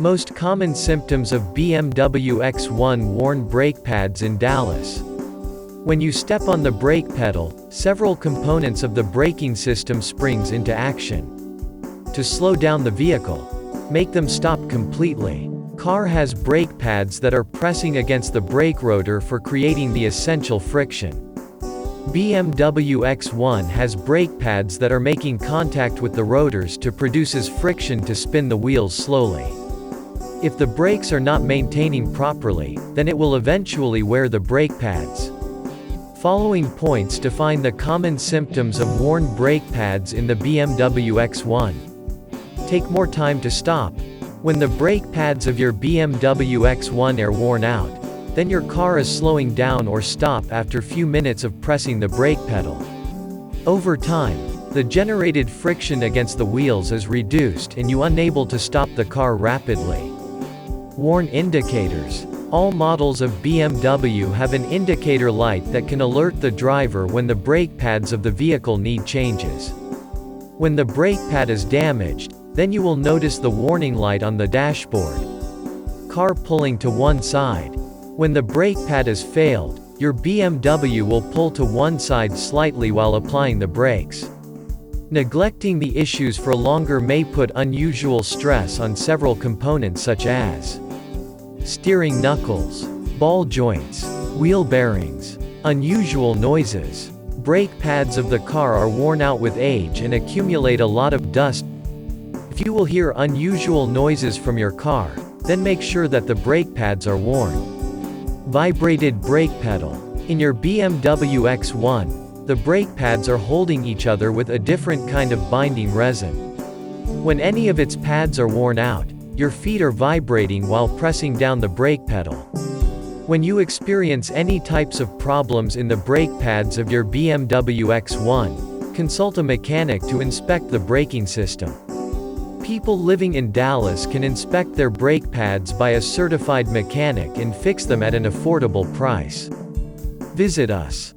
Most common symptoms of BMW X1 worn brake pads in Dallas. When you step on the brake pedal, several components of the braking system springs into action. To slow down the vehicle, make them stop completely. Car has brake pads that are pressing against the brake rotor for creating the essential friction. BMW X1 has brake pads that are making contact with the rotors to produces friction to spin the wheels slowly. If the brakes are not maintaining properly, then it will eventually wear the brake pads. Following points define the common symptoms of worn brake pads in the BMW X1. Take more time to stop. When the brake pads of your BMW X1 are worn out, then your car is slowing down or stop after few minutes of pressing the brake pedal. Over time, the generated friction against the wheels is reduced and you unable to stop the car rapidly. Worn indicators. All models of BMW have an indicator light that can alert the driver when the brake pads of the vehicle need changes. When the brake pad is damaged, then you will notice the warning light on the dashboard. Car pulling to one side. When the brake pad has failed, your BMW will pull to one side slightly while applying the brakes. Neglecting the issues for longer may put unusual stress on several components such as steering knuckles, ball joints, wheel bearings, unusual noises. Brake pads of the car are worn out with age and accumulate a lot of dust. If you will hear unusual noises from your car, then make sure that the brake pads are worn. Vibrated brake pedal. In your BMW X1, the brake pads are holding each other with a different kind of binding resin. When any of its pads are worn out, your feet are vibrating while pressing down the brake pedal. When you experience any types of problems in the brake pads of your BMW X1, consult a mechanic to inspect the braking system. People living in Dallas can inspect their brake pads by a certified mechanic and fix them at an affordable price. Visit us.